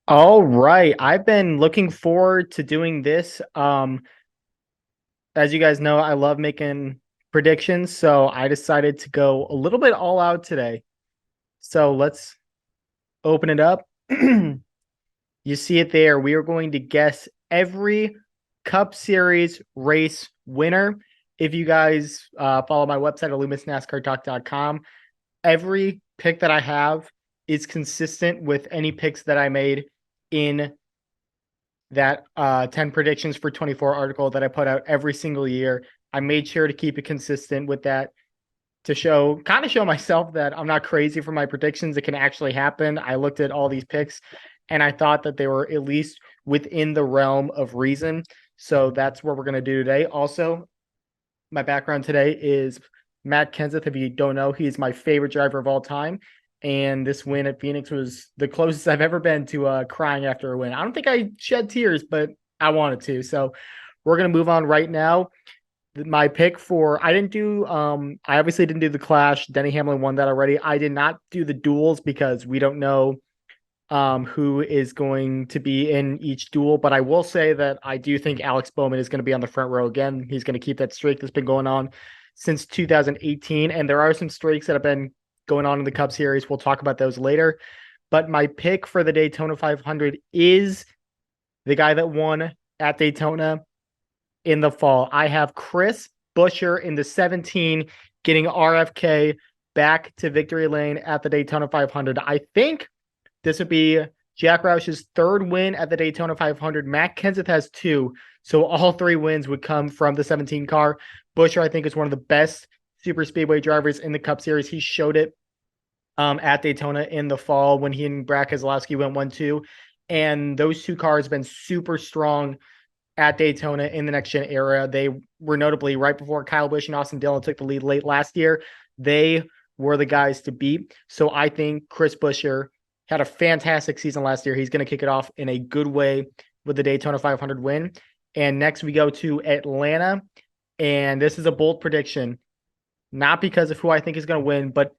All right. I've been looking forward to doing this. As you guys know, I love making predictions, so I decided to go a little bit all out today. So let's open it up. You see it there. We are going to guess every Cup Series race winner. If you guys follow my website at NASCAR every pick that I have is consistent with any picks that I made in that 10 predictions for 24 article that I put out every single year. I made sure to keep it consistent with that to show myself that I'm not crazy for my predictions. It can actually happen. I looked at all these picks and I thought that they were at least within the realm of reason. So that's what we're going to do today. Also, my background today is Matt Kenseth. If you don't know, he's my favorite driver of all time. And this win at Phoenix was the closest I've ever been to crying after a win. I don't think I shed tears, but I wanted to. So we're going to move on right now. My pick for I didn't do I obviously didn't do the clash. Denny Hamlin won that already. I did not do the duels because we don't know who is going to be in each duel. But I will say that I do think Alex Bowman is going to be on the front row again. He's going to keep that streak that's been going on since 2018. And there are some streaks that have been going on in the Cup Series. We'll talk about those later. But my pick for the Daytona 500 is the guy that won at Daytona in the fall. I have Chris Buescher in the 17 getting RFK back to victory lane at the Daytona 500. I think this would be Jack Roush's third win at the Daytona 500. Matt Kenseth has two, so all three wins would come from the 17 car. Buescher, I think, is one of the best super speedway drivers in the Cup Series. He showed it at Daytona in the fall when he and Brad Keselowski went 1-2. And those two cars have been super strong at Daytona in the next gen era. They were notably right before Kyle Busch and Austin Dillon took the lead late last year. They were the guys to beat. So I think Chris Buescher had a fantastic season last year. He's going to kick it off in a good way with the Daytona 500 win. And next we go to Atlanta. And this is a bold prediction, not because of who I think is going to win, but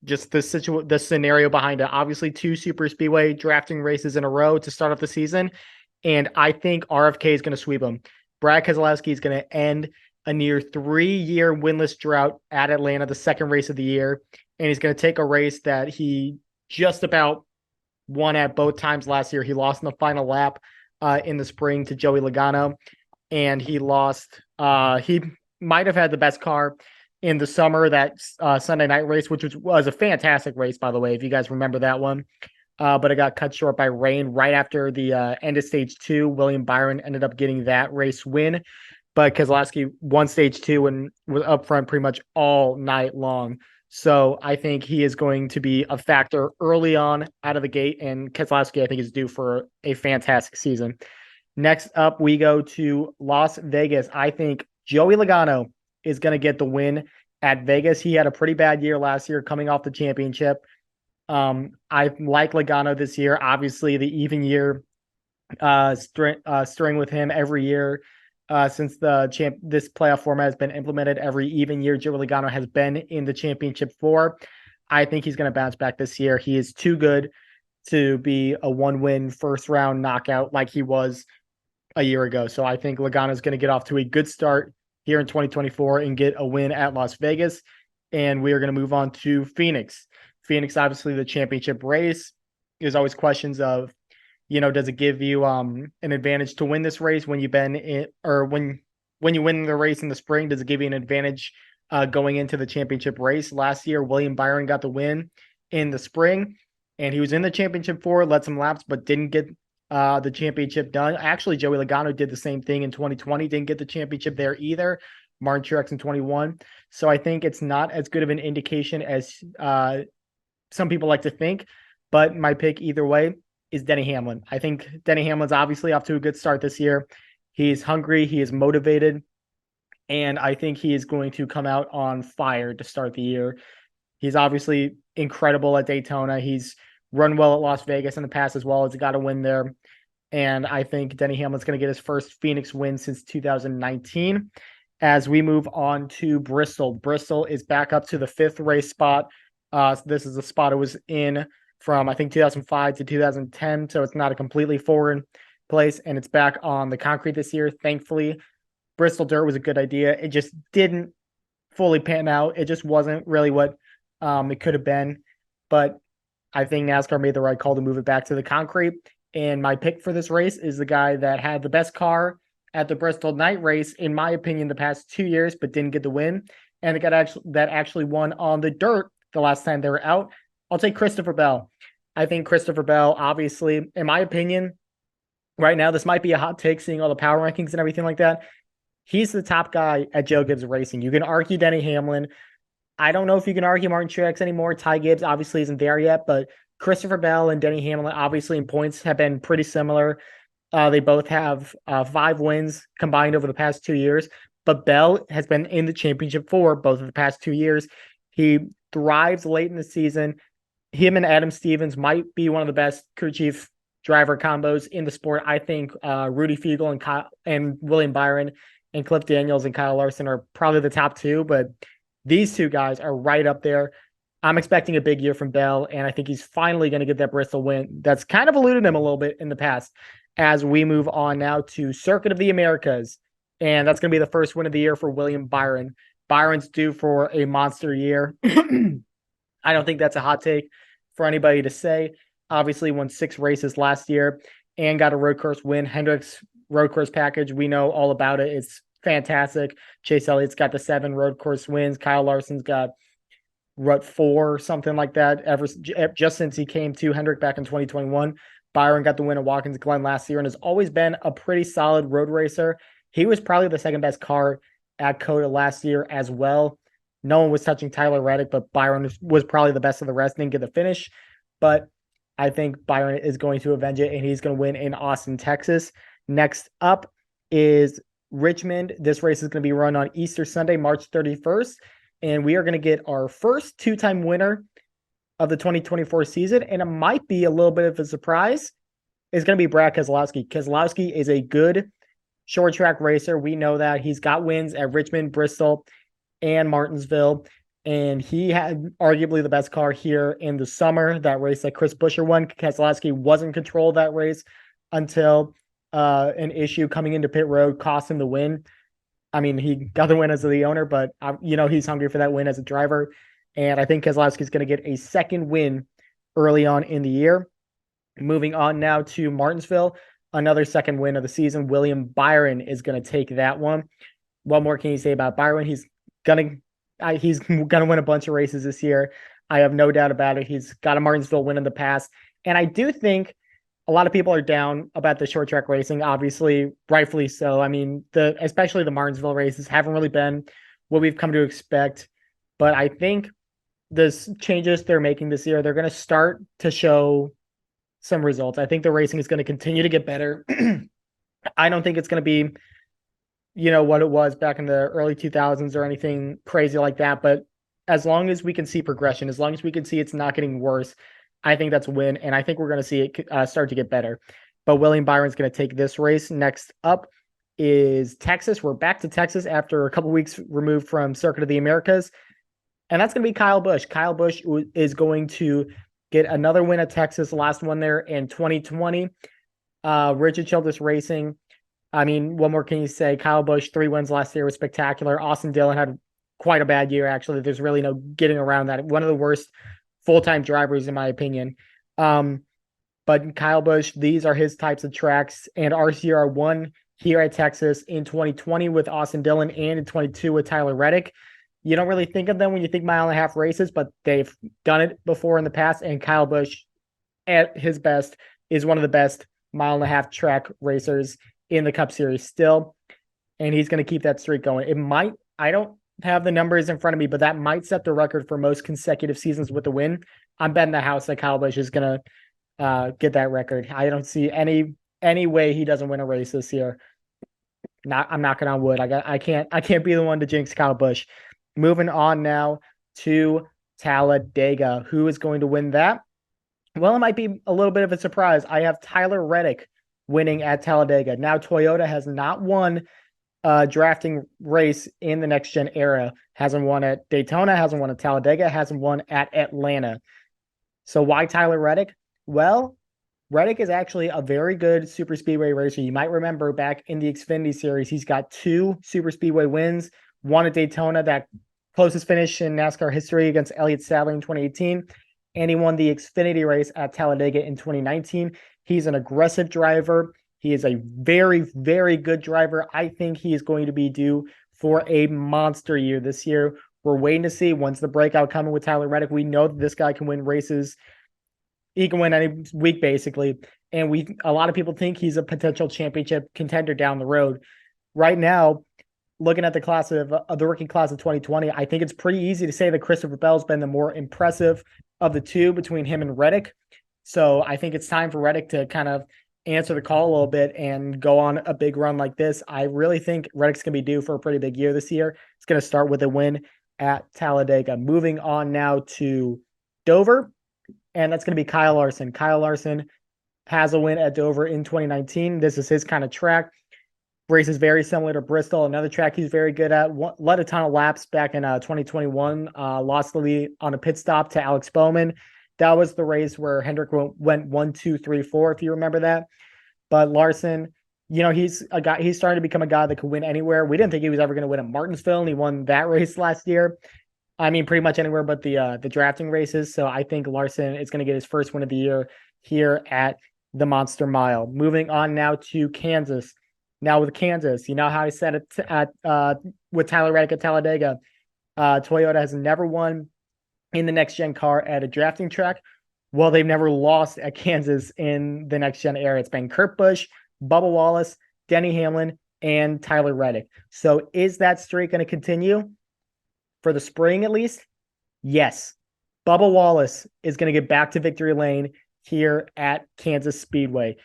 just the scenario behind it. Obviously, two super speedway drafting races in a row to start off the season. And I think RFK is going to sweep him. Brad Keselowski is going to end a near 3-year winless drought at Atlanta, the second race of the year. And he's going to take a race that he just about won at both times last year. He lost in the final lap in the spring to Joey Logano. And he lost. He might have had the best car in the summer, that Sunday night race, which was a fantastic race, by the way, if you guys remember that one. But it got cut short by rain right after the end of stage 2. William Byron ended up getting that race win, but Keselowski won stage 2 and was up front pretty much all night long. So I think he is going to be a factor early on out of the gate, and Keselowski, I think, is due for a fantastic season. Next up, we go to Las Vegas. I think Joey Logano is going to get the win at Vegas. He had a pretty bad year last year coming off the championship. I like Logano this year. Obviously, the even year string with him every year since this playoff format has been implemented. Every even year Joey Logano has been in the championship for. I think he's going to bounce back this year. He is too good to be a one-win first-round knockout like he was a year ago. So I think Logano is going to get off to a good start here in 2024 and get a win at Las Vegas. And we are going to move on to Phoenix. Phoenix, obviously, the championship race. There's always questions of, does it give you an advantage to win this race when you've been in, or when you win the race in the spring? Does it give you an advantage going into the championship race? Last year, William Byron got the win in the spring, and he was in the championship for, led some laps, but didn't get the championship done. Actually, Joey Logano did the same thing in 2020, didn't get the championship there either. Martin Truex in 21. So I think it's not as good of an indication as some people like to think, but my pick either way is Denny Hamlin. I think Denny Hamlin's obviously off to a good start this year. He's hungry, he is motivated, and I think he is going to come out on fire to start the year. He's obviously incredible at Daytona. He's run well at Las Vegas in the past as well. He's got a win there. And I think Denny Hamlin's going to get his first Phoenix win since 2019. As we move on to Bristol. Bristol is back up to the 5th race spot. This is the spot it was in from I think 2005 to 2010, so it's not a completely foreign place, and it's back on the concrete this year. Thankfully, Bristol dirt was a good idea. It just didn't fully pan out. It just wasn't really what it could have been. But I think NASCAR made the right call to move it back to the concrete. And my pick for this race is the guy that had the best car at the Bristol night race, in my opinion, the past 2 years, but didn't get the win. And that actually won on the dirt the last time they were out. I'll take Christopher Bell. I think Christopher Bell, obviously, in my opinion, right now, this might be a hot take seeing all the power rankings and everything like that. He's the top guy at Joe Gibbs Racing. You can argue Denny Hamlin. I don't know if you can argue Martin Truex anymore. Ty Gibbs obviously isn't there yet, but Christopher Bell and Denny Hamlin obviously in points have been pretty similar. They both have 5 wins combined over the past 2 years, but Bell has been in the championship for both of the past 2 years. He thrives late in the season. Him and Adam Stevens might be one of the best crew chief driver combos in the sport. I think Rudy Fiegel and William Byron and Cliff Daniels and Kyle Larson are probably the top 2, but these 2 guys are right up there. I'm expecting a big year from Bell, and I think he's finally going to get that Bristol win. That's kind of eluded him a little bit in the past. As we move on now to Circuit of the Americas, and that's going to be the first win of the year for William Byron. Byron's due for a monster year. I don't think that's a hot take for anybody to say. Obviously won 6 races last year and got a road course win. Hendrick's road course package, we know all about it. It's fantastic. Chase Elliott's got the 7 road course wins. Kyle Larson's got 4 or something like that just since he came to Hendrick back in 2021. Byron got the win at Watkins Glen last year and has always been a pretty solid road racer. He was probably the second best car at COTA last year as well. No one was touching Tyler Reddick, but Byron was probably the best of the rest. Didn't get the finish, but I think Byron is going to avenge it, and he's going to win in Austin, Texas. Next up is Richmond. This race is going to be run on Easter Sunday, March 31st, and we are going to get our first 2-time winner of the 2024 season, and it might be a little bit of a surprise. It's going to be Brad Keselowski. Keselowski is a good short track racer. We know that. He's got wins at Richmond, Bristol, and Martinsville, and he had arguably the best car here in the summer, that race that Chris Buescher won. Keselowski was in control of that race until an issue coming into pit road cost him the win. I mean, he got the win as the owner, but he's hungry for that win as a driver. And I think Keselowski is going to get a second win early on in the year. Moving on now to Martinsville, another second win of the season. William Byron is going to take that one. What more can you say about Byron? He's gonna win a bunch of races this year. I have no doubt about it. He's got a Martinsville win in the past, and I do think a lot of people are down about the short track racing. Obviously, rightfully so. I mean, especially the Martinsville races haven't really been what we've come to expect. But I think the changes they're making this year, they're going to start to show some results. I think the racing is going to continue to get better. I don't think it's going to be, what it was back in the early 2000s or anything crazy like that. But as long as we can see progression, as long as we can see it's not getting worse, I think that's a win. And I think we're going to see it start to get better. But William Byron's going to take this race. Next up is Texas. We're back to Texas after a couple weeks removed from Circuit of the Americas. And that's going to be Kyle Busch. Kyle Busch is going to get another win at Texas, last one there in 2020. Richard Childress Racing. I mean, what more can you say? Kyle Busch, 3 wins last year, was spectacular. Austin Dillon had quite a bad year, actually. There's really no getting around that. One of the worst full-time drivers, in my opinion. But Kyle Busch, these are his types of tracks. And RCR won here at Texas in 2020 with Austin Dillon and in 22 with Tyler Reddick. You don't really think of them when you think mile-and-a-half races, but they've done it before in the past. And Kyle Busch, at his best, is one of the best mile-and-a-half track racers in the Cup Series still. And he's going to keep that streak going. It might, I don't have the numbers in front of me, but that might set the record for most consecutive seasons with a win. I'm betting the house that Kyle Busch is going to get that record. I don't see any way he doesn't win a race this year. I'm knocking on wood. I can't be the one to jinx Kyle Busch. Moving on now to Talladega. Who is going to win that? Well, it might be a little bit of a surprise. I have Tyler Reddick winning at Talladega. Now, Toyota has not won a drafting race in the next-gen era. Hasn't won at Daytona, hasn't won at Talladega, hasn't won at Atlanta. So why Tyler Reddick? Well, Reddick is actually a very good super speedway racer. You might remember back in the Xfinity series, he's got two super speedway wins, one at Daytona, that closest finish in NASCAR history against Elliott Sadler in 2018, and he won the Xfinity race at Talladega in 2019. He's an aggressive driver. He is a very, very good driver. I think he is going to be due for a monster year this year. We're waiting to see when's the breakout coming with Tyler Reddick. We know that this guy can win races. He can win any week basically, and a lot of people think he's a potential championship contender down the road. Right now, looking at the rookie class of 2020, I think it's pretty easy to say that Christopher Bell's been the more impressive of the two between him and Reddick. So I think it's time for Reddick to kind of answer the call a little bit and go on a big run like this. I really think Reddick's going to be due for a pretty big year this year. It's going to start with a win at Talladega. Moving on now to Dover, and that's going to be Kyle Larson. Kyle Larson has a win at Dover in 2019. This is his kind of track. Race is very similar to Bristol, another track he's very good at. Led a ton of laps back in 2021. Lost the lead on a pit stop to Alex Bowman. That was the race where Hendrick went 1, 2, 3, 4, if you remember that. But Larson, he's a guy. He's starting to become a guy that could win anywhere. We didn't think he was ever going to win at Martinsville, and he won that race last year. I mean, pretty much anywhere but the drafting races. So I think Larson is going to get his first win of the year here at the Monster Mile. Moving on now to Kansas. Now with Kansas, you know how I said it with Tyler Reddick at Talladega. Toyota has never won in the next gen car at a drafting track. Well, they've never lost at Kansas in the next gen era. It's been Kurt Busch, Bubba Wallace, Denny Hamlin, and Tyler Reddick. So is that streak going to continue for the spring at least? Yes. Bubba Wallace is going to get back to victory lane here at Kansas Speedway.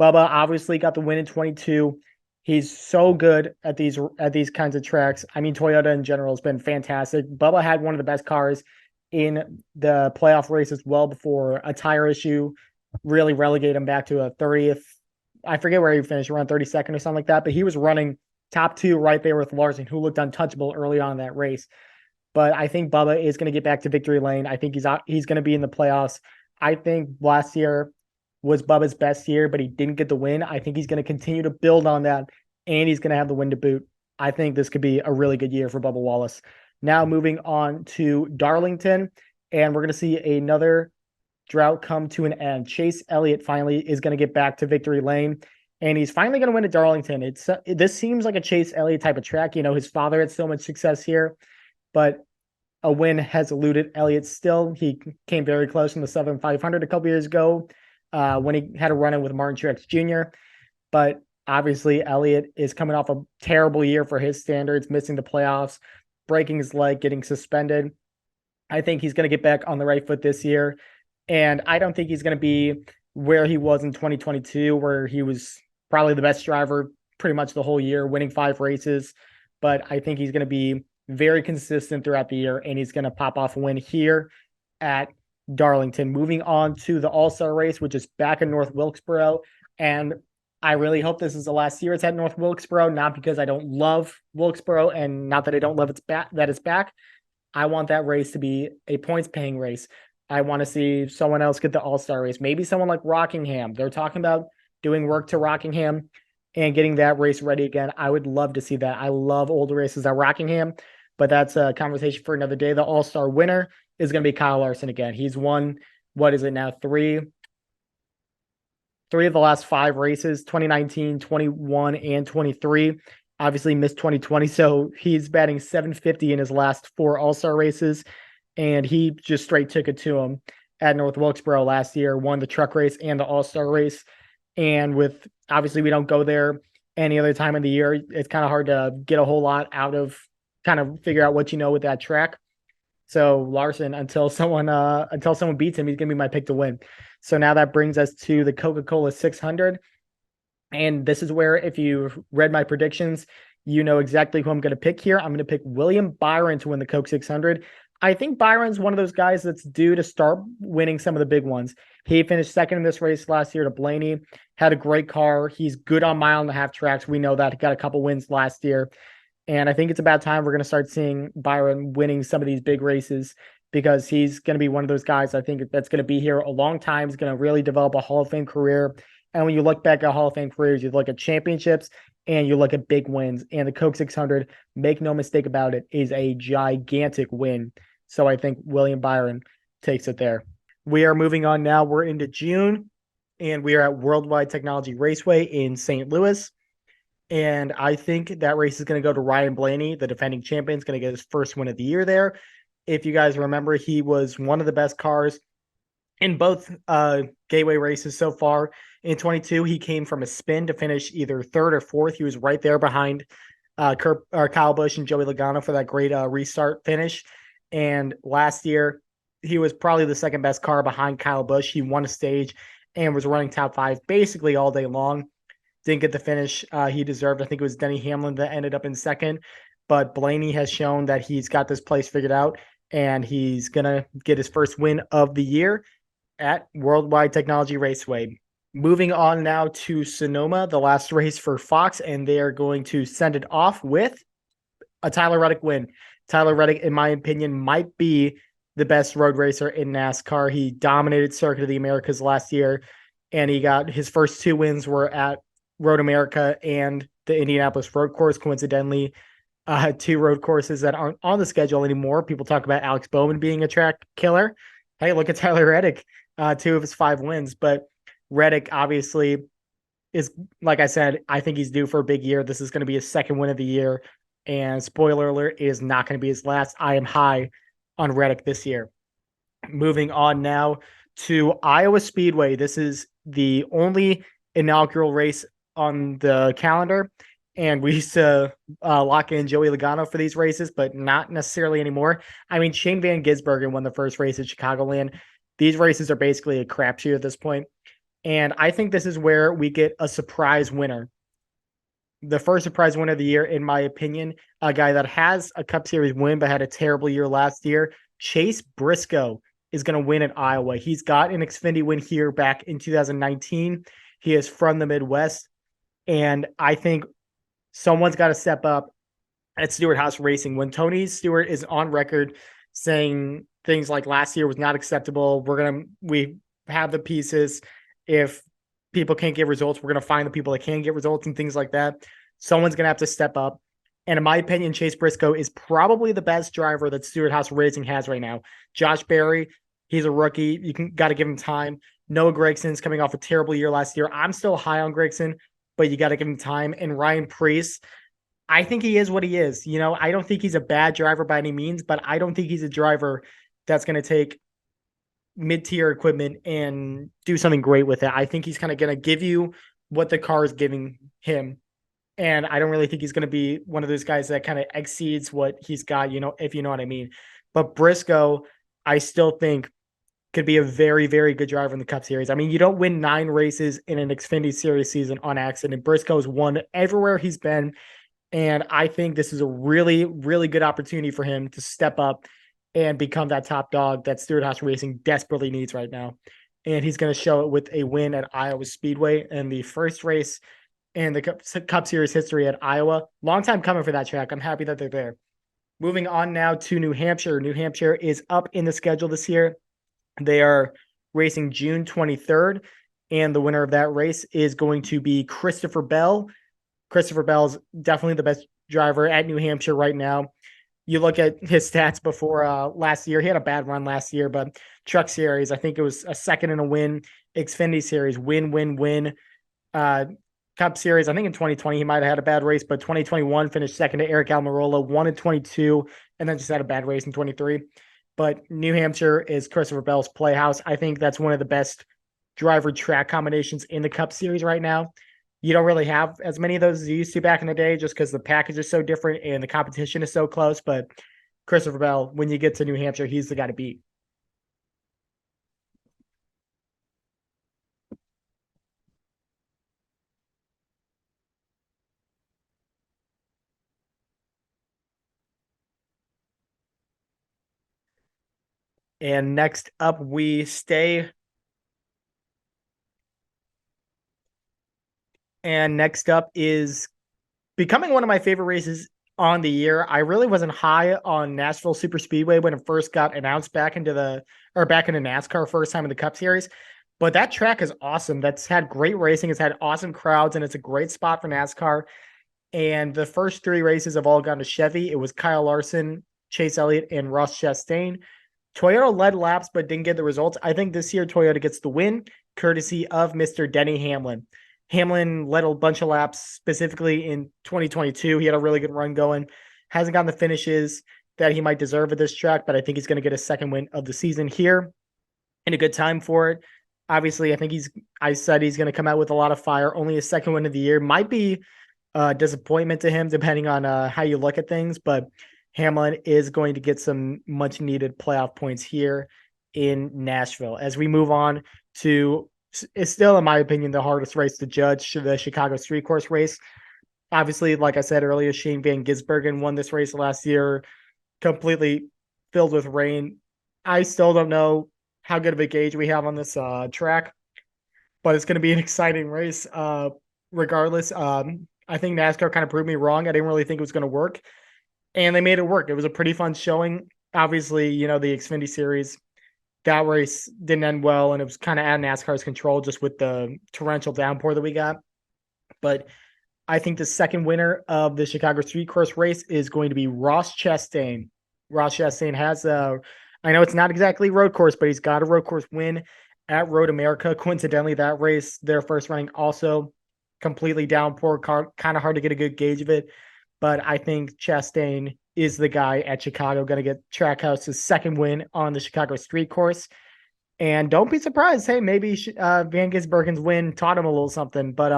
Bubba obviously got the win in 22. He's so good at these kinds of tracks. I mean, Toyota in general has been fantastic. Bubba had one of the best cars in the playoff races well before a tire issue really relegated him back to a 30th. I forget where he finished, around 32nd or something like that, but he was running top two right there with Larson, who looked untouchable early on in that race. But I think Bubba is going to get back to victory lane. I think he's going to be in the playoffs. I think last year was Bubba's best year, but he didn't get the win. I think he's going to continue to build on that, and he's going to have the win to boot. I think this could be a really good year for Bubba Wallace. Now moving on to Darlington, and we're going to see another drought come to an end. Chase Elliott finally is going to get back to victory lane, and he's finally going to win at Darlington. This seems like a Chase Elliott type of track. His father had so much success here, but a win has eluded Elliott still. He came very close in the Southern 500 a couple years ago when he had a run-in with Martin Truex Jr., but obviously Elliott is coming off a terrible year for his standards, missing the playoffs, breaking his leg, getting suspended. I think he's going to get back on the right foot this year, and I don't think he's going to be where he was in 2022, where he was probably the best driver pretty much the whole year, winning 5 races, but I think he's going to be very consistent throughout the year, and he's going to pop off a win here at Darlington. Moving on to the All-Star race, which is back in North Wilkesboro, and I really hope this is the last year it's at North Wilkesboro, not because I don't love Wilkesboro and not that I don't love that it's back. I want that race to be a points-paying race. I want to see someone else get the All-Star race. Maybe someone like Rockingham. They're talking about doing work to Rockingham and getting that race ready again. I would love to see that. I love old races at Rockingham, but that's a conversation for another day. The All-Star winner is going to be Kyle Larson again. He's won, what is it now, three of the last 5 races, 2019, 21, and 23. Obviously missed 2020, so he's batting .750 in his last 4 All-Star races, and he just straight took it to him at North Wilkesboro last year, won the truck race and the All-Star race. And with, obviously we don't go there any other time of the year, it's kind of hard to get a whole lot out of, kind of figure out what you know with that track. So Larson, until someone beats him, he's going to be my pick to win. So now that brings us to the Coca-Cola 600. And this is where, if you read my predictions, you know exactly who I'm going to pick here. I'm going to pick William Byron to win the Coke 600. I think Byron's one of those guys that's due to start winning some of the big ones. He finished second in this race last year to Blaney, had a great car. He's good on mile-and-a-half tracks. We know that. He got a couple wins last year. And I think it's about time we're going to start seeing Byron winning some of these big races because he's going to be one of those guys I think that's going to be here a long time. He's going to really develop a Hall of Fame career. And when you look back at Hall of Fame careers, you look at championships and you look at big wins. And the Coke 600, make no mistake about it, is a gigantic win. So I think William Byron takes it there. We are moving on now. We're into June, and we are at Worldwide Technology Raceway in St. Louis. And I think that race is going to go to Ryan Blaney, the defending champion, is going to get his first win of the year there. If you guys remember, he was one of the best cars in both gateway races so far. In 22, he came from a spin to finish either third or fourth. He was right there behind Kyle Busch and Joey Logano for that great restart finish. And last year, he was probably the second best car behind Kyle Busch. He won a stage and was running top five basically all day long. Didn't get the finish he deserved. I think it was Denny Hamlin that ended up in second. But Blaney has shown that he's got this place figured out, and he's going to get his first win of the year at Worldwide Technology Raceway. Moving on now to Sonoma, the last race for Fox, and they are going to send it off with a Tyler Reddick win. Tyler Reddick, in my opinion, might be the best road racer in NASCAR. He dominated Circuit of the Americas last year, and he got his first two wins were at Road America and the Indianapolis Road Course. Coincidentally, two road courses that aren't on the schedule anymore. People talk about Alex Bowman being a track killer. Hey, look at Tyler Reddick, two of his 5 wins. But Reddick obviously is, like I said, I think he's due for a big year. This is going to be his second win of the year. And spoiler alert, it is not going to be his last. I am high on Reddick this year. Moving on now to Iowa Speedway. This is the only inaugural race on the calendar. And we used to lock in Joey Logano for these races, but not necessarily anymore. I mean, Shane Van Gisbergen won the first race at Chicagoland. These races are basically a crapshoot at this point. And I think this is where we get a surprise winner. The first surprise winner of the year, in my opinion, a guy that has a Cup Series win but had a terrible year last year, Chase Briscoe is going to win at Iowa. He's got an Xfinity win here back in 2019. He is from the Midwest. And I think someone's got to step up at Stewart-Haas Racing. When Tony Stewart is on record saying things like last year was not acceptable, we have the pieces. If people can't get results, we're going to find the people that can get results and things like that. Someone's going to have to step up. And in my opinion, Chase Briscoe is probably the best driver that Stewart-Haas Racing has right now. Josh Berry, he's a rookie. Got to give him time. Noah Gregson's coming off a terrible year last year. I'm still high on Gregson, but you got to give him time. And Ryan Preece, I think he is what he is. You know, I don't think he's a bad driver by any means, but I don't think he's a driver that's going to take mid-tier equipment and do something great with it. I think he's kind of going to give you what the car is giving him. And I don't really think he's going to be one of those guys that kind of exceeds what he's got, you know, if you know what I mean. But Briscoe, I still think could be a very, very good driver in the Cup Series. I mean, you don't win 9 races in an Xfinity Series season on accident. Briscoe's won everywhere he's been. And I think this is a really, really good opportunity for him to step up and become that top dog that Stewart-Haas Racing desperately needs right now. And he's going to show it with a win at Iowa Speedway and the first race in the Cup Series history at Iowa. Long time coming for that track. I'm happy that they're there. Moving on now to New Hampshire. New Hampshire is up in the schedule this year. They are racing June 23rd, and the winner of that race is going to be Christopher Bell. Christopher Bell is definitely the best driver at New Hampshire right now. You look at his stats before last year. He had a bad run last year, but Truck Series, I think it was a second and a win. Xfinity Series, win. Cup Series, I think in 2020 he might have had a bad race, but 2021 finished second to Eric Almirola, won in 22, and then just had a bad race in 23. But New Hampshire is Christopher Bell's playhouse. I think that's one of the best driver track combinations in the Cup Series right now. You don't really have as many of those as you used to back in the day just because the package is so different and the competition is so close. But Christopher Bell, when you get to New Hampshire, he's the guy to beat. And next up, we stay. And next up is becoming one of my favorite races on the year. I really wasn't high on Nashville Super Speedway when it first got announced back into NASCAR first time in the Cup Series. But that track is awesome. That's had great racing. It's had awesome crowds, and it's a great spot for NASCAR. And the first three races have all gone to Chevy. It was Kyle Larson, Chase Elliott, and Ross Chastain. Toyota led laps but didn't get the results. I think this year Toyota gets the win, courtesy of Mr. Denny Hamlin. Hamlin led a bunch of laps, specifically in 2022. He had a really good run going. Hasn't gotten the finishes that he might deserve at this track, but I think he's going to get a second win of the season here in a good time for it. Obviously, I said he's going to come out with a lot of fire. Only a second win of the year. Might be disappointment to him, depending on how you look at things, but Hamlin is going to get some much needed playoff points here in Nashville. As we move on to, it's still, in my opinion, the hardest race to judge, the Chicago Street Course race. Obviously, like I said earlier, Shane Van Gisbergen won this race last year, completely filled with rain. I still don't know how good of a gauge we have on this track, but it's going to be an exciting race regardless. I think NASCAR kind of proved me wrong. I didn't really think it was going to work, and they made it work. It was a pretty fun showing. Obviously, the Xfinity Series, that race didn't end well, and it was kind of out of NASCAR's control just with the torrential downpour that we got. But I think the second winner of the Chicago Street Course race is going to be Ross Chastain. Ross Chastain has I know it's not exactly road course, but he's got a road course win at Road America. Coincidentally, that race, their first running, also completely downpour, kind of hard to get a good gauge of it. But I think Chastain is the guy at Chicago, going to get Trackhouse's second win on the Chicago Street Course. And don't be surprised. Hey, maybe Van Gisbergen's win taught him a little something. But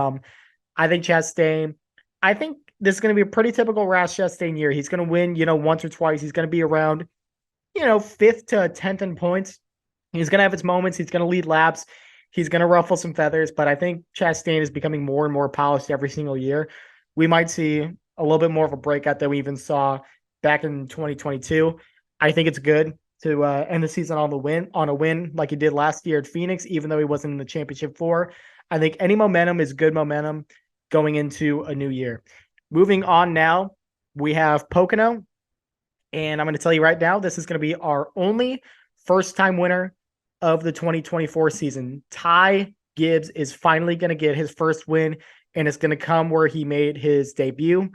I think Chastain, I think this is going to be a pretty typical Ross Chastain year. He's going to win, once or twice. He's going to be around, 5th to 10th in points. He's going to have his moments. He's going to lead laps. He's going to ruffle some feathers. But I think Chastain is becoming more and more polished every single year. We might see a little bit more of a breakout than we even saw back in 2022. I think it's good to end the season on a win like he did last year at Phoenix, even though he wasn't in the championship four. I think any momentum is good momentum going into a new year. Moving on now, we have Pocono. And I'm going to tell you right now, this is going to be our only first-time winner of the 2024 season. Ty Gibbs is finally going to get his first win, and it's going to come where he made his debut,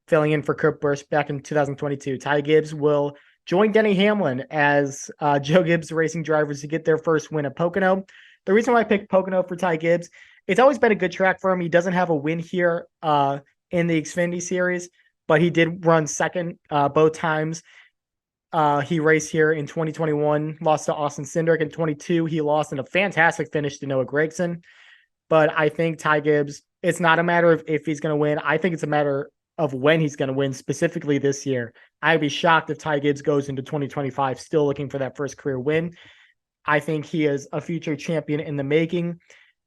filling in for Kurt Busch back in 2022. Ty Gibbs will join Denny Hamlin as Joe Gibbs Racing drivers to get their first win at Pocono. The reason why I picked Pocono for Ty Gibbs, it's always been a good track for him. He doesn't have a win here in the Xfinity Series, but he did run second both times. He raced here in 2021, lost to Austin Cindric. In 22, he lost in a fantastic finish to Noah Gragson. But I think Ty Gibbs, it's not a matter of if he's going to win. I think it's a matter of when he's going to win, specifically this year. I'd be shocked if Ty Gibbs goes into 2025 still looking for that first career win. I think he is a future champion in the making,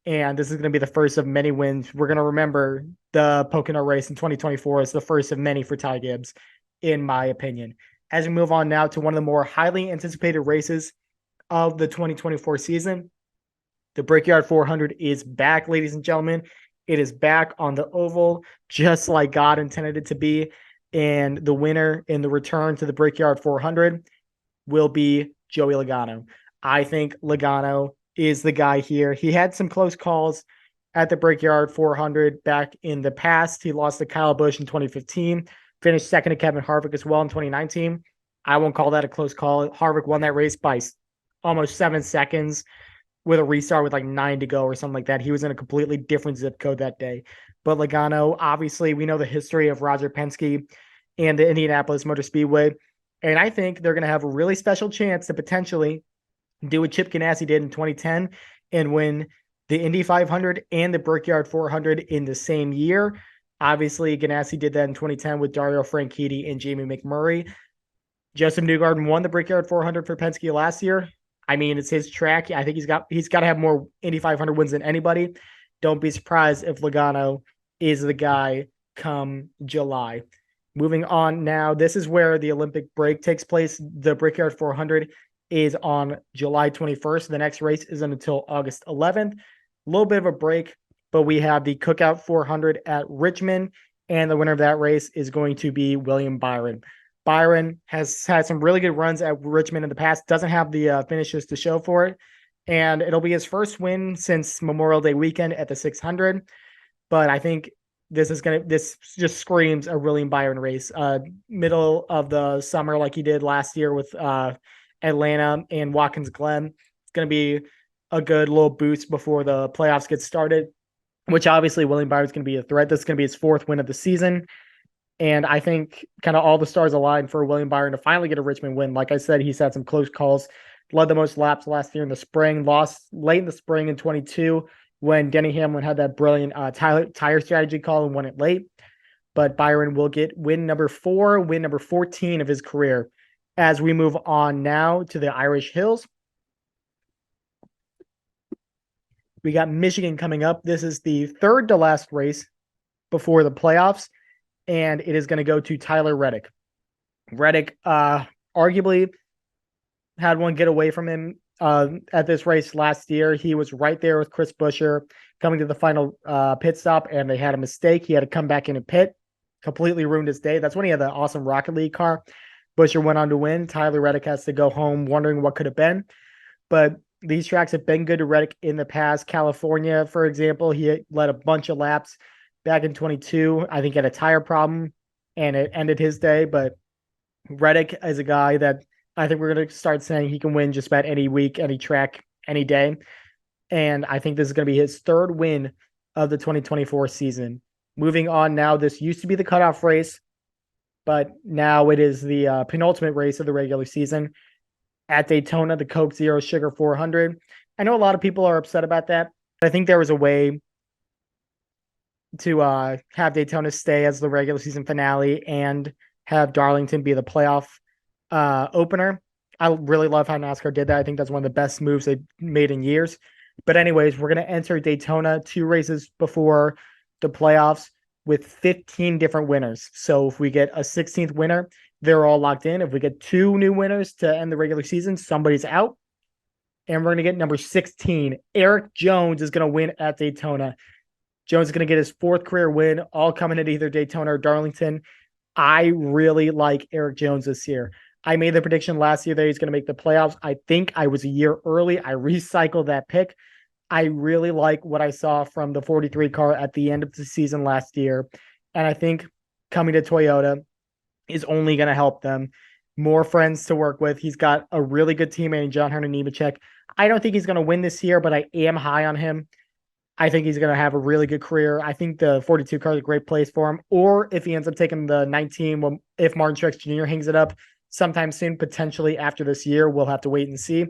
and this is going to be the first of many wins. We're going to remember the Pocono race in 2024 as the first of many for Ty Gibbs, in my opinion. As we move on now to one of the more highly anticipated races of the 2024 season, the Brickyard 400 is back, ladies and gentlemen. It is back on the oval, just like God intended it to be. And the winner in the return to the Brickyard 400 will be Joey Logano. I think Logano is the guy here. He had some close calls at the Brickyard 400 back in the past. He lost to Kyle Busch in 2015, finished second to Kevin Harvick as well in 2019. I won't call that a close call. Harvick won that race by almost 7 seconds with a restart with like 9 to go or something like that. He was in a completely different zip code that day. But Logano, obviously, we know the history of Roger Penske and the Indianapolis Motor Speedway. And I think they're going to have a really special chance to potentially do what Chip Ganassi did in 2010 and win the Indy 500 and the Brickyard 400 in the same year. Obviously, Ganassi did that in 2010 with Dario Franchitti and Jamie McMurray. Joseph Newgarden won the Brickyard 400 for Penske last year. I mean, it's his track. I think he's got to have more Indy 500 wins than anybody. Don't be surprised if Logano is the guy come July. Moving on now, this is where the Olympic break takes place. The Brickyard 400 is on July 21st. The next race isn't until August 11th. A little bit of a break, but we have the Cookout 400 at Richmond and the winner of that race is going to be William Byron. Byron has had some really good runs at Richmond in the past, doesn't have the finishes to show for it, and it'll be his first win since Memorial Day weekend at the 600. But I think this just screams a William Byron race. Middle of the summer, like he did last year with Atlanta and Watkins Glen. It's going to be a good little boost before the playoffs get started, which obviously William Byron's going to be a threat. This is going to be his fourth win of the season. And I think kind of all the stars aligned for William Byron to finally get a Richmond win. Like I said, he's had some close calls, led the most laps last year in the spring, lost late in the spring in 22 when Denny Hamlin had that brilliant tire strategy call and won it late. But Byron will get win number 4, win number 14 of his career. As we move on now to the Irish Hills, we got Michigan coming up. This is the third to last race before the playoffs, and it is going to go to Tyler Reddick. Reddick arguably had one get away from him at this race last year. He was right there with Chris Buescher coming to the final pit stop, and they had a mistake. He had to come back in and pit. Completely ruined his day. That's when he had the awesome Rocket League car. Buescher went on to win. Tyler Reddick has to go home wondering what could have been. But these tracks have been good to Reddick in the past. California, for example, he led a bunch of laps back in 22. I think he had a tire problem, and it ended his day. But Reddick is a guy that I think we're going to start saying he can win just about any week, any track, any day. And I think this is going to be his third win of the 2024 season. Moving on now, this used to be the cutoff race, but now it is the penultimate race of the regular season at Daytona, the Coke Zero Sugar 400. I know a lot of people are upset about that, but I think there was a way to have Daytona stay as the regular season finale and have Darlington be the playoff opener. I really love how NASCAR did that. I think that's one of the best moves they've made in years. But anyways, we're going to enter Daytona 2 races before the playoffs with 15 different winners. So if we get a 16th winner, they're all locked in. If we get 2 new winners to end the regular season, somebody's out. And we're going to get number 16. Eric Jones is going to win at Daytona. Jones is going to get his 4th career win, all coming at either Daytona or Darlington. I really like Eric Jones this year. I made the prediction last year that he's going to make the playoffs. I think I was a year early. I recycled that pick. I really like what I saw from the 43 car at the end of the season last year. And I think coming to Toyota is only going to help them. More friends to work with. He's got a really good teammate in John Hunter Nemechek. I don't think he's going to win this year, but I am high on him. I think he's going to have a really good career. I think the 42 car is a great place for him. Or if he ends up taking the 19, if Martin Truex Jr. hangs it up sometime soon, potentially after this year, we'll have to wait and see.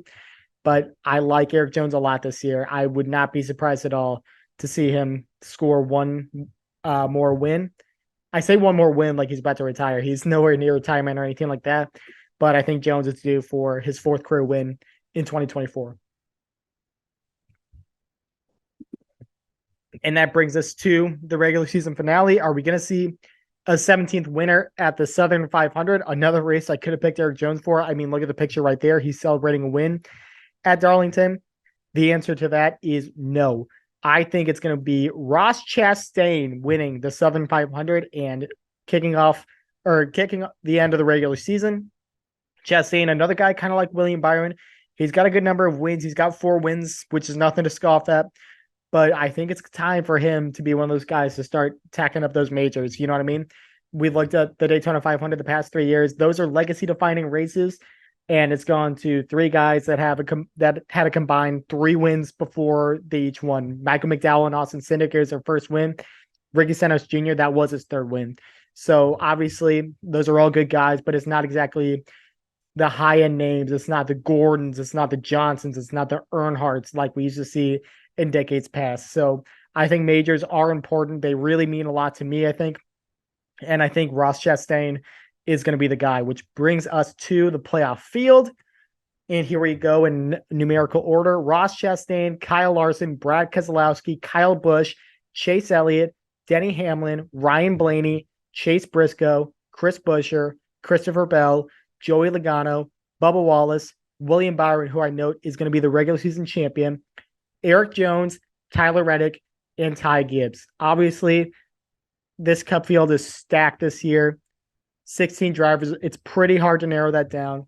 But I like Eric Jones a lot this year. I would not be surprised at all to see him score one more win. I say one more win like he's about to retire. He's nowhere near retirement or anything like that. But I think Jones is due for his 4th career win in 2024. And that brings us to the regular season finale. Are we going to see a 17th winner at the Southern 500? Another race I could have picked Eric Jones for. I mean, look at the picture right there. He's celebrating a win at Darlington. The answer to that is no. I think it's going to be Ross Chastain winning the Southern 500 and kicking the end of the regular season. Chastain, another guy kind of like William Byron. He's got a good number of wins. He's got 4 wins, which is nothing to scoff at. But I think it's time for him to be one of those guys to start tacking up those majors. You know what I mean? We've looked at the Daytona 500 the past 3 years. Those are legacy-defining races, and it's gone to 3 guys that had a combined 3 wins before they each won. Michael McDowell and Austin Cindric is their first win. Ricky Stenhouse Jr., that was his 3rd win. So obviously, those are all good guys, but it's not exactly the high-end names. It's not the Gordons. It's not the Johnsons. It's not the Earnhardts like we used to see in decades past. So I think majors are important. They really mean a lot to me, I think. And I think Ross Chastain is going to be the guy, which brings us to the playoff field. And here we go in numerical order. Ross Chastain, Kyle Larson, Brad Keselowski, Kyle Busch, Chase Elliott, Denny Hamlin, Ryan Blaney, Chase Briscoe, Chris Buescher, Christopher Bell, Joey Logano, Bubba Wallace, William Byron, who I note is going to be the regular season champion, Eric Jones, Tyler Reddick, and Ty Gibbs. Obviously, this Cup field is stacked this year. 16 drivers. It's pretty hard to narrow that down.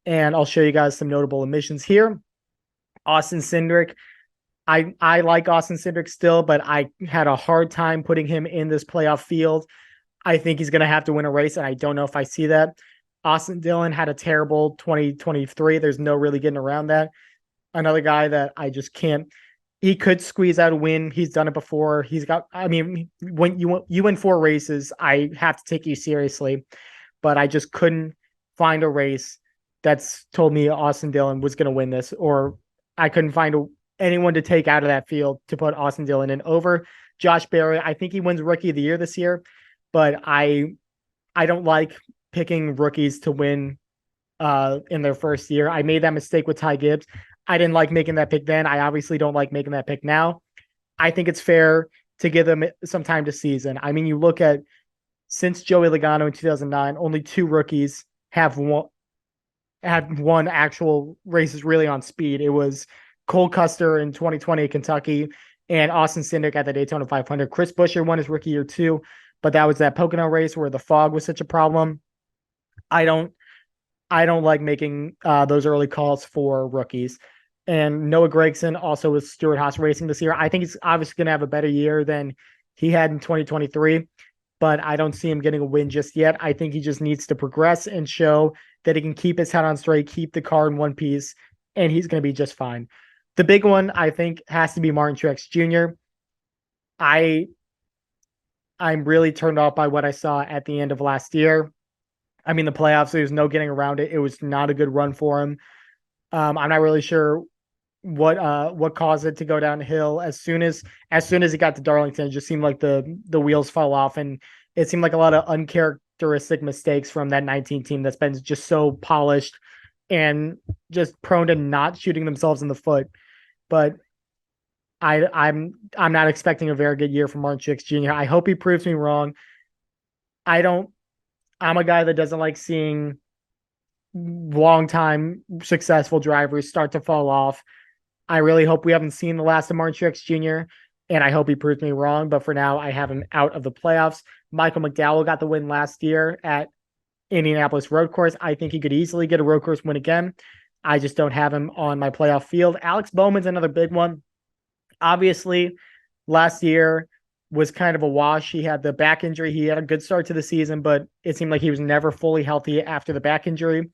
And I'll show you guys some notable omissions here. Austin Cindric. I like Austin Cindric still, but I had a hard time putting him in this playoff field. I think he's going to have to win a race, and I don't know if I see that. Austin Dillon had a terrible 2023. There's no really getting around that. Another guy that I just can't. He could squeeze out a win. He's done it before. He's got. I mean, when you win 4 races, I have to take you seriously. But I just couldn't find a race that's told me Austin Dillon was going to win this, or I couldn't find anyone to take out of that field to put Austin Dillon in over Josh Berry. I think he wins Rookie of the Year this year, but I don't like picking rookies to win in their first year. I made that mistake with Ty Gibbs. I didn't like making that pick then. I obviously don't like making that pick now. I think it's fair to give them some time to season. I mean, you look at since Joey Logano in 2009, only 2 rookies have won actual races really on speed. It was Cole Custer in 2020 at Kentucky and Austin Cindric at the Daytona 500. Chris Buescher won his rookie year too, but that was that Pocono race where the fog was such a problem. I don't like making those early calls for rookies. And Noah Gragson also with Stewart Haas Racing this year. I think he's obviously going to have a better year than he had in 2023, but I don't see him getting a win just yet. I think he just needs to progress and show that he can keep his head on straight, keep the car in one piece, and he's going to be just fine. The big one, I think, has to be Martin Truex Jr. I'm really turned off by what I saw at the end of last year. I mean, the playoffs, there's no getting around it. It was not a good run for him. I'm not really sure what caused it to go downhill. As soon as he got to Darlington, it just seemed like the wheels fell off, and it seemed like a lot of uncharacteristic mistakes from that 19 team that's been just so polished and just prone to not shooting themselves in the foot. But I'm not expecting a very good year from Martin Truex Jr. I hope he proves me wrong. I'm a guy that doesn't like seeing long-time successful drivers start to fall off. I really hope we haven't seen the last of Martin Truex Jr., and I hope he proves me wrong. But for now, I have him out of the playoffs. Michael McDowell got the win last year at Indianapolis Road Course. I think he could easily get a road course win again. I just don't have him on my playoff field. Alex Bowman's another big one. Obviously, last year was kind of a wash. He had the back injury. He had a good start to the season, but it seemed like he was never fully healthy after the back injury.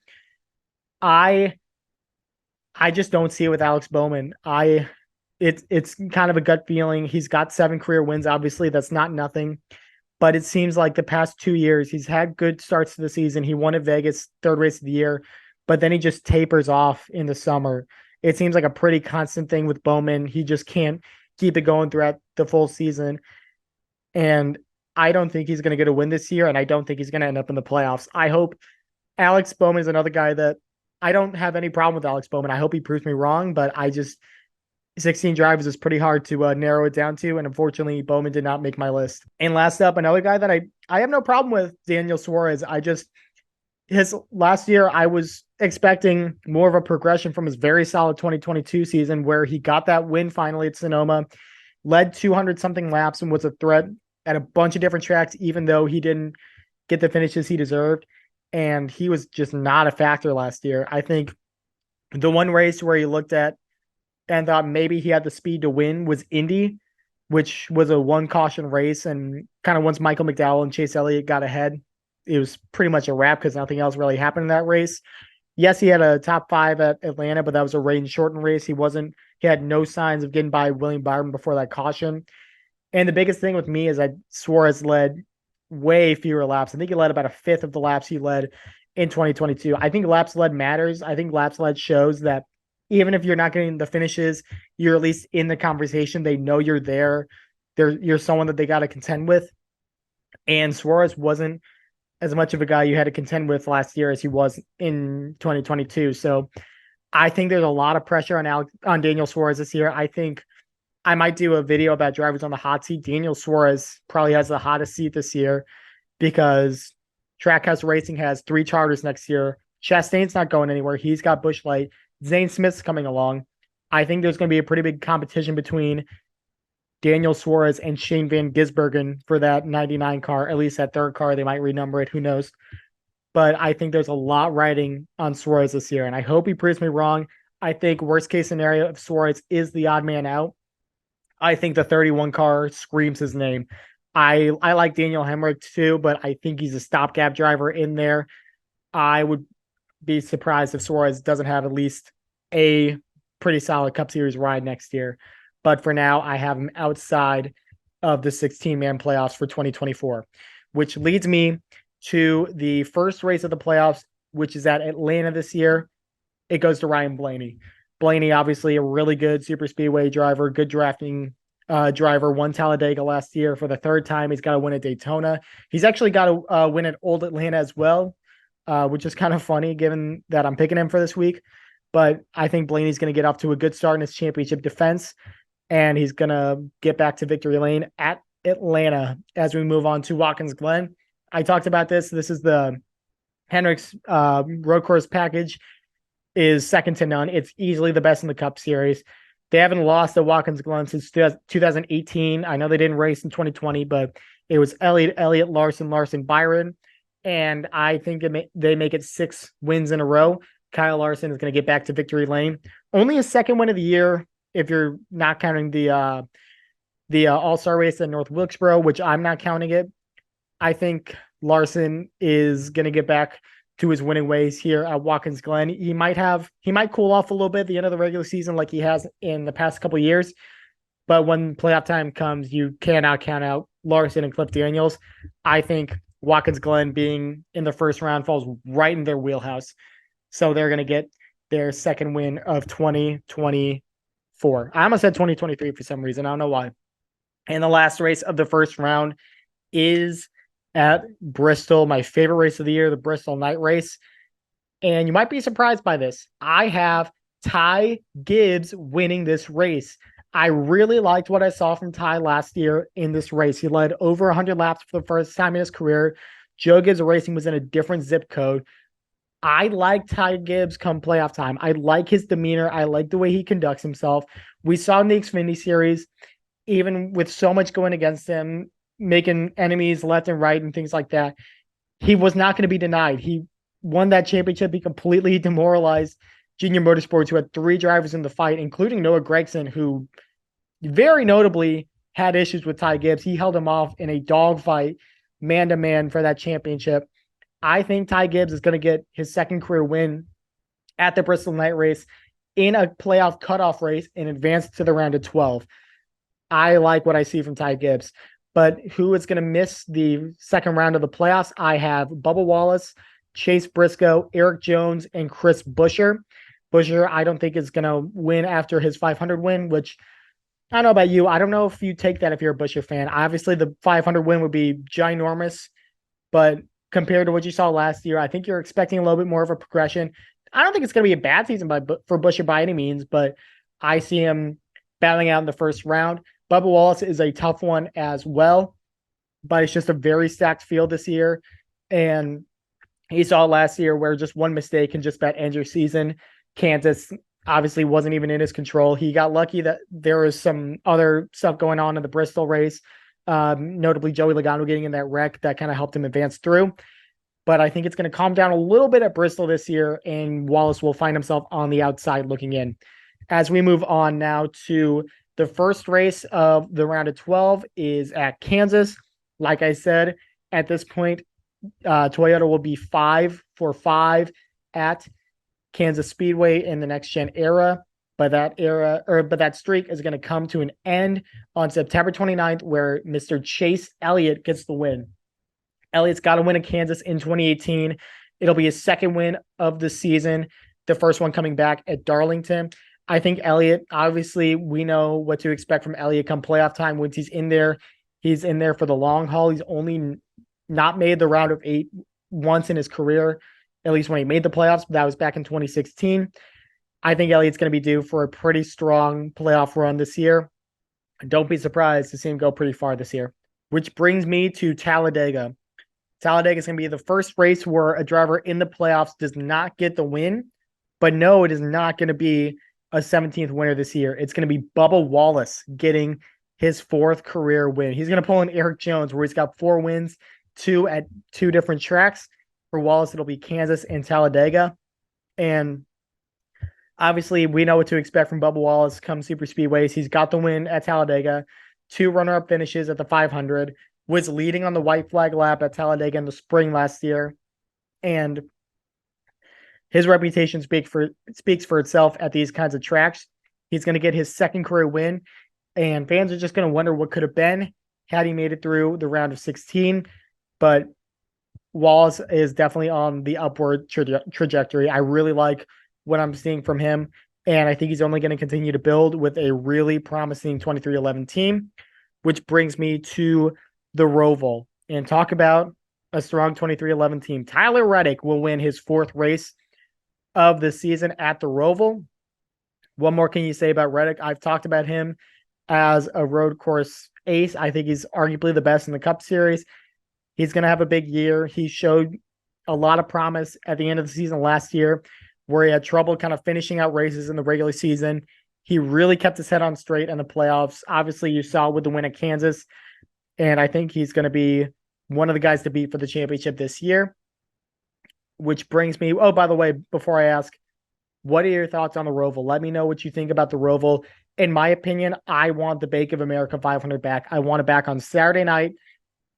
I just don't see it with Alex Bowman. It's kind of a gut feeling. He's got 7 career wins. Obviously, that's not nothing. But it seems like the past 2 years, he's had good starts to the season. He won at Vegas, 3rd race of the year, but then he just tapers off in the summer. It seems like a pretty constant thing with Bowman. He just can't keep it going throughout the full season. And I don't think he's going to get a win this year, and I don't think he's going to end up in the playoffs. I hope Alex Bowman is another guy that I don't have any problem with Alex Bowman. I hope he proves me wrong, but 16 drivers is pretty hard to narrow it down to, and unfortunately, Bowman did not make my list. And last up, another guy that I have no problem with, Daniel Suarez. His last year, I was expecting more of a progression from his very solid 2022 season where he got that win finally at Sonoma, led 200-something laps, and was a threat at a bunch of different tracks, even though he didn't get the finishes he deserved. And he was just not a factor last year. I think the one race where he looked at and thought maybe he had the speed to win was Indy, which was a 1 caution race. And kind of once Michael McDowell and Chase Elliott got ahead, it was pretty much a wrap because nothing else really happened in that race. Yes, he had a top 5 at Atlanta, but that was a rain shortened race. He had no signs of getting by William Byron before that caution. And the biggest thing with me is that Suarez led way fewer laps. I think he led about 1/5 of the laps he led in 2022. I think laps led matters. I think laps led shows that even if you're not getting the finishes, you're at least in the conversation. They know you're there. You're someone that they got to contend with. And Suarez wasn't as much of a guy you had to contend with last year as he was in 2022. So I think there's a lot of pressure on Daniel Suarez this year. I think I might do a video about drivers on the hot seat. Daniel Suarez probably has the hottest seat this year because Trackhouse Racing has 3 charters next year. Chastain's not going anywhere. He's got Busch Light. Zane Smith's coming along. I think there's going to be a pretty big competition between Daniel Suarez and Shane Van Gisbergen for that 99 car, at least that third car. They might renumber it. Who knows? But I think there's a lot riding on Suarez this year. And I hope he proves me wrong. I think worst case scenario, if Suarez is the odd man out, I think the 31 car screams his name. I like Daniel Hemrick too, but I think he's a stopgap driver in there. I would be surprised if Suarez doesn't have at least a pretty solid Cup Series ride next year. But for now, I have him outside of the 16-man playoffs for 2024, which leads me to the first race of the playoffs, which is at Atlanta this year. It goes to Ryan Blaney. Blaney, obviously a really good super speedway driver, good drafting driver, won Talladega last year for the third time. He's got to win at Daytona. He's actually got to win at Old Atlanta as well, which is kind of funny given that I'm picking him for this week. But I think Blaney's going to get off to a good start in his championship defense, and he's going to get back to victory lane at Atlanta as we move on to Watkins Glen. I talked about this. This is the Hendricks road course package is second to none. It's easily the best in the Cup Series. They haven't lost at Watkins Glen since 2018. I know they didn't race in 2020, but it was Elliott, Larson, Byron. And I think they make it 6 wins in a row. Kyle Larson is going to get back to victory lane. Only a second win of the year if you're not counting the All-Star race at North Wilkesboro, which I'm not counting it. I think Larson is going to get back to his winning ways here at Watkins Glen. He might cool off a little bit at the end of the regular season like he has in the past couple of years. But when playoff time comes, you cannot count out Larson and Cliff Daniels. I think Watkins Glen being in the first round falls right in their wheelhouse. So they're going to get their second win of 2024. I almost said 2023 for some reason. I don't know why. And the last race of the first round is at Bristol, my favorite race of the year, the Bristol night race. And you might be surprised by this. I have Ty Gibbs winning this race. I really liked what I saw from Ty last year in this race. He led over 100 laps for the first time in his career. Joe Gibbs Racing was in a different zip code. I like Ty Gibbs come playoff time. I like his demeanor. I like the way he conducts himself. We saw in the Xfinity Series, even with so much going against him, making enemies left and right and things like that, he was not going to be denied. He won that championship. He completely demoralized Junior Motorsports, who had 3 drivers in the fight, including Noah Gragson, who very notably had issues with Ty Gibbs. He held him off in a dogfight, man-to-man for that championship. I think Ty Gibbs is going to get his second career win at the Bristol night race in a playoff cutoff race and advance to the round of 12. I like what I see from Ty Gibbs. But who is going to miss the second round of the playoffs? I have Bubba Wallace, Chase Briscoe, Eric Jones, and Chris Buescher. Buescher, I don't think is going to win after his 500 win, which I don't know about you. I don't know if you take that if you're a Buescher fan. Obviously, the 500 win would be ginormous, but compared to what you saw last year, I think you're expecting a little bit more of a progression. I don't think it's going to be a bad season for Buescher by any means, but I see him battling out in the first round. Bubba Wallace is a tough one as well, but it's just a very stacked field this year. And he saw last year where just one mistake can just about end your season. Kansas obviously wasn't even in his control. He got lucky that there was some other stuff going on in the Bristol race, notably Joey Logano getting in that wreck that kind of helped him advance through. But I think it's going to calm down a little bit at Bristol this year, and Wallace will find himself on the outside looking in. As we move on now to the first race of the round of 12 is at Kansas. Like I said, at this point, Toyota will be 5 for 5 at Kansas Speedway in the next gen era. But that streak is going to come to an end on September 29th, where Mr. Chase Elliott gets the win. Elliott's got to win at Kansas in 2018. It'll be his second win of the season, the first one coming back at Darlington. I think Elliott, obviously, we know what to expect from Elliott come playoff time. Once he's in there for the long haul. He's only not made the round of 8 once in his career, at least when he made the playoffs. That was back in 2016. I think Elliott's going to be due for a pretty strong playoff run this year. Don't be surprised to see him go pretty far this year. Which brings me to Talladega. Talladega is going to be the first race where a driver in the playoffs does not get the win. But no, it is not going to be a 17th winner this year. It's going to be Bubba Wallace getting his fourth career win. He's going to pull in Eric Jones, where he's got 4 wins, 2 at 2 different tracks. For Wallace, it'll be Kansas and Talladega. And obviously, we know what to expect from Bubba Wallace come super speedways. He's got the win at Talladega, 2 runner-up finishes at the 500, was leading on the white flag lap at Talladega in the spring last year. And his reputation speaks for itself at these kinds of tracks. He's going to get his second career win, and fans are just going to wonder what could have been had he made it through the round of 16. But Wallace is definitely on the upward trajectory. I really like what I'm seeing from him, and I think he's only going to continue to build with a really promising 23XI team, which brings me to the Roval. And talk about a strong 23XI team. Tyler Reddick will win his 4th race of the season at the Roval. What more can you say about Reddick? I've talked about him as a road course ace. I think he's arguably the best in the Cup Series. He's going to have a big year. He showed a lot of promise at the end of the season last year, where he had trouble kind of finishing out races in the regular season. He really kept his head on straight in the playoffs. Obviously, you saw with the win at Kansas, and I think he's going to be one of the guys to beat for the championship this year. Which brings me, oh, by the way, before I ask, what are your thoughts on the Roval? Let me know what you think about the Roval. In my opinion, I want the Bank of America 500 back. I want it back on Saturday night.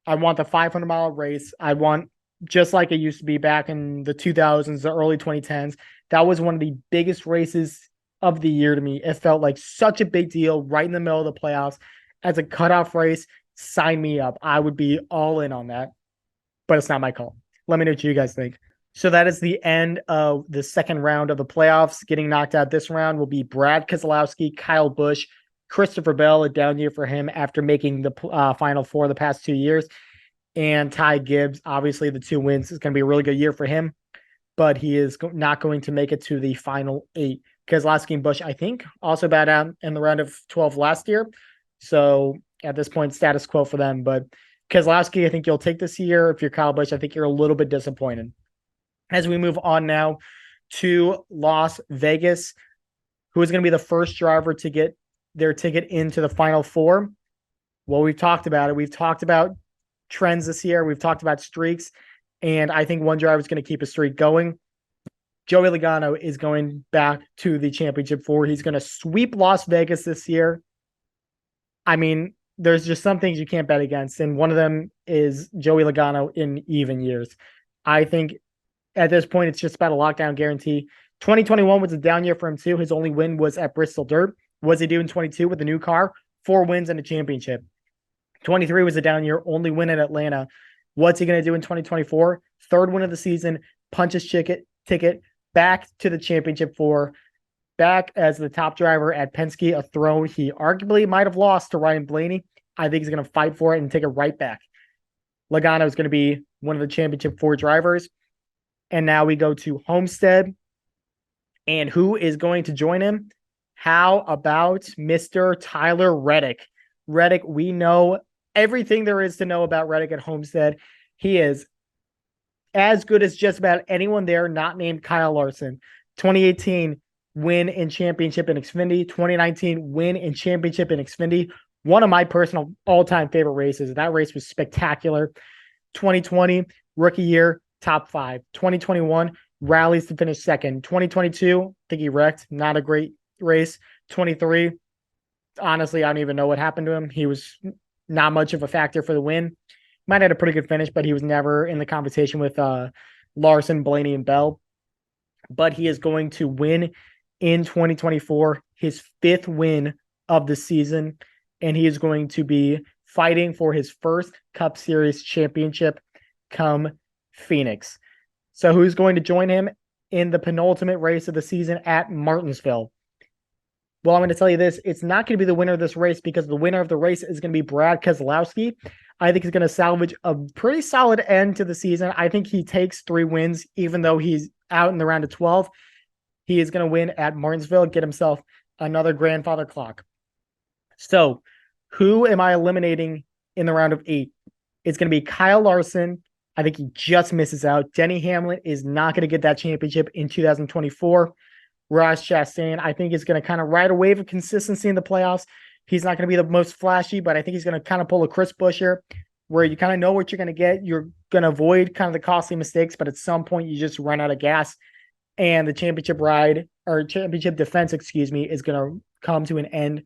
I want the 500-mile race. I want, just like it used to be back in the 2000s, the early 2010s. That was one of the biggest races of the year to me. It felt like such a big deal right in the middle of the playoffs. As a cutoff race, sign me up. I would be all in on that, but it's not my call. Let me know what you guys think. So that is the end of the second round of the playoffs. Getting knocked out this round will be Brad Keselowski, Kyle Busch, Christopher Bell, a down year for him after making the Final Four the past 2 years, and Ty Gibbs. Obviously, the 2 wins is going to be a really good year for him, but he is not going to make it to the final 8. Keselowski and Busch, I think, also bowed out in the round of 12 last year. So at this point, status quo for them. But Keselowski, I think you'll take this year. If you're Kyle Busch, I think you're a little bit disappointed. As we move on now to Las Vegas, who is going to be the first driver to get their ticket into the Final Four? Well, we've talked about it. We've talked about trends this year. We've talked about streaks. And I think one driver is going to keep a streak going. Joey Logano is going back to the championship 4. He's going to sweep Las Vegas this year. I mean, there's just some things you can't bet against. And one of them is Joey Logano in even years. I think at this point, it's just about a lockdown guarantee. 2021 was a down year for him too. His only win was at Bristol Dirt. What does he do in 22 with a new car? 4 wins and a championship. 23 was a down year, only win at Atlanta. What's he going to do in 2024? 3rd win of the season, punches ticket back to the championship 4, back as the top driver at Penske, a throne he arguably might have lost to Ryan Blaney. I think he's going to fight for it and take it right back. Logano is going to be one of the championship 4 drivers. And now we go to Homestead. And who is going to join him? How about Mr. Tyler Reddick? Reddick, we know everything there is to know about Reddick at Homestead. He is as good as just about anyone there not named Kyle Larson. 2018 win in championship in Xfinity. 2019 win in championship in Xfinity. One of my personal all-time favorite races. That race was spectacular. 2020 rookie year, top 5. 2021 rallies to finish 2nd. 2022, I think he wrecked. Not a great race. 23, honestly, I don't even know what happened to him. He was not much of a factor for the win. Might have had a pretty good finish, but he was never in the conversation with Larson, Blaney, and Bell. But he is going to win in 2024, his 5th win of the season, and he is going to be fighting for his first Cup Series championship come Phoenix. So who's going to join him in the penultimate race of the season at Martinsville? Well, I'm going to tell you this. It's not going to be the winner of this race, because the winner of the race is going to be Brad Keselowski. I think he's going to salvage a pretty solid end to the season. I think he takes 3 wins, even though he's out in the round of 12. He is going to win at Martinsville, get himself another grandfather clock. So who am I eliminating in the round of 8? It's going to be Kyle Larson. I think he just misses out. Denny Hamlin is not going to get that championship in 2024. Ross Chastain, I think, is going to kind of ride a wave of consistency in the playoffs. He's not going to be the most flashy, but I think he's going to kind of pull a Chris Buescher where you kind of know what you're going to get. You're going to avoid kind of the costly mistakes, but at some point you just run out of gas. And the championship ride or championship defense, excuse me, is going to come to an end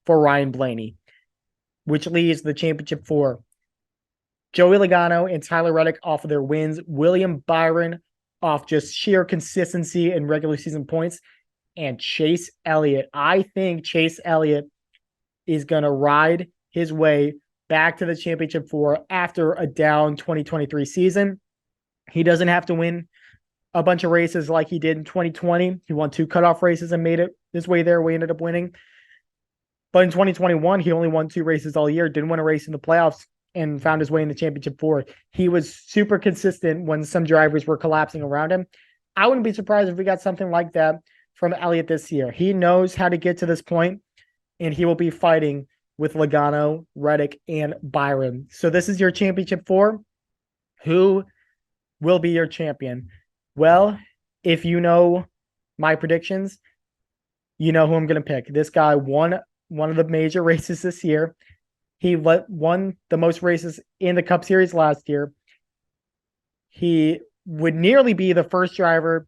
for Ryan Blaney, which leaves the championship for Joey Logano and Tyler Reddick off of their wins, William Byron off just sheer consistency in regular season points, and Chase Elliott. I think Chase Elliott is going to ride his way back to the championship four after a down 2023 season. He doesn't have to win a bunch of races like he did in 2020. He won 2 cutoff races and made it his way there. We ended up winning. But in 2021, he only won 2 races all year, didn't win a race in the playoffs, and found his way in the championship four. He was super consistent when some drivers were collapsing around him. I wouldn't be surprised if we got something like that from Elliott this year. He knows how to get to this point, and he will be fighting with Logano, Reddick, and Byron. So this is your championship four. Who will be your champion? Well, if you know my predictions, you know who I'm going to pick. This guy won one of the major races this year. He won the most races in the Cup Series last year. He would nearly be the first driver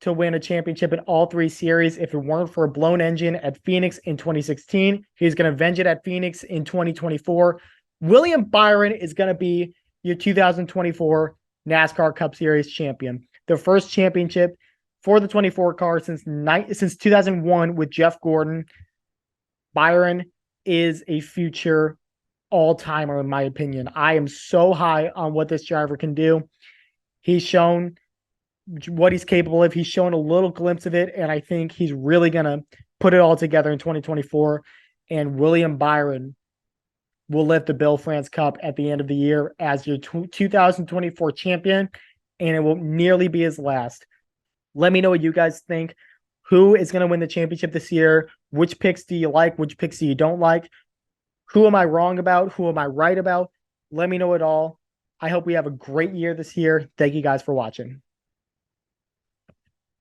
to win a championship in all 3 series if it weren't for a blown engine at Phoenix in 2016. He's going to avenge it at Phoenix in 2024. William Byron is going to be your 2024 NASCAR Cup Series champion. The first championship for the 24 car since 2001 with Jeff Gordon. Byron is a future all-timer, in my opinion. I am so high on what this driver can do. He's shown what he's capable of. He's shown a little glimpse of it, and I think he's really going to put it all together in 2024. And William Byron will lift the Bill France Cup at the end of the year as your 2024 champion, and it will nearly be his last. Let me know what you guys think. Who is going to win the championship this year? Which picks do you like? Which picks do you don't like? Who am I wrong about? Who am I right about? Let me know it all. I hope we have a great year this year. Thank you guys for watching.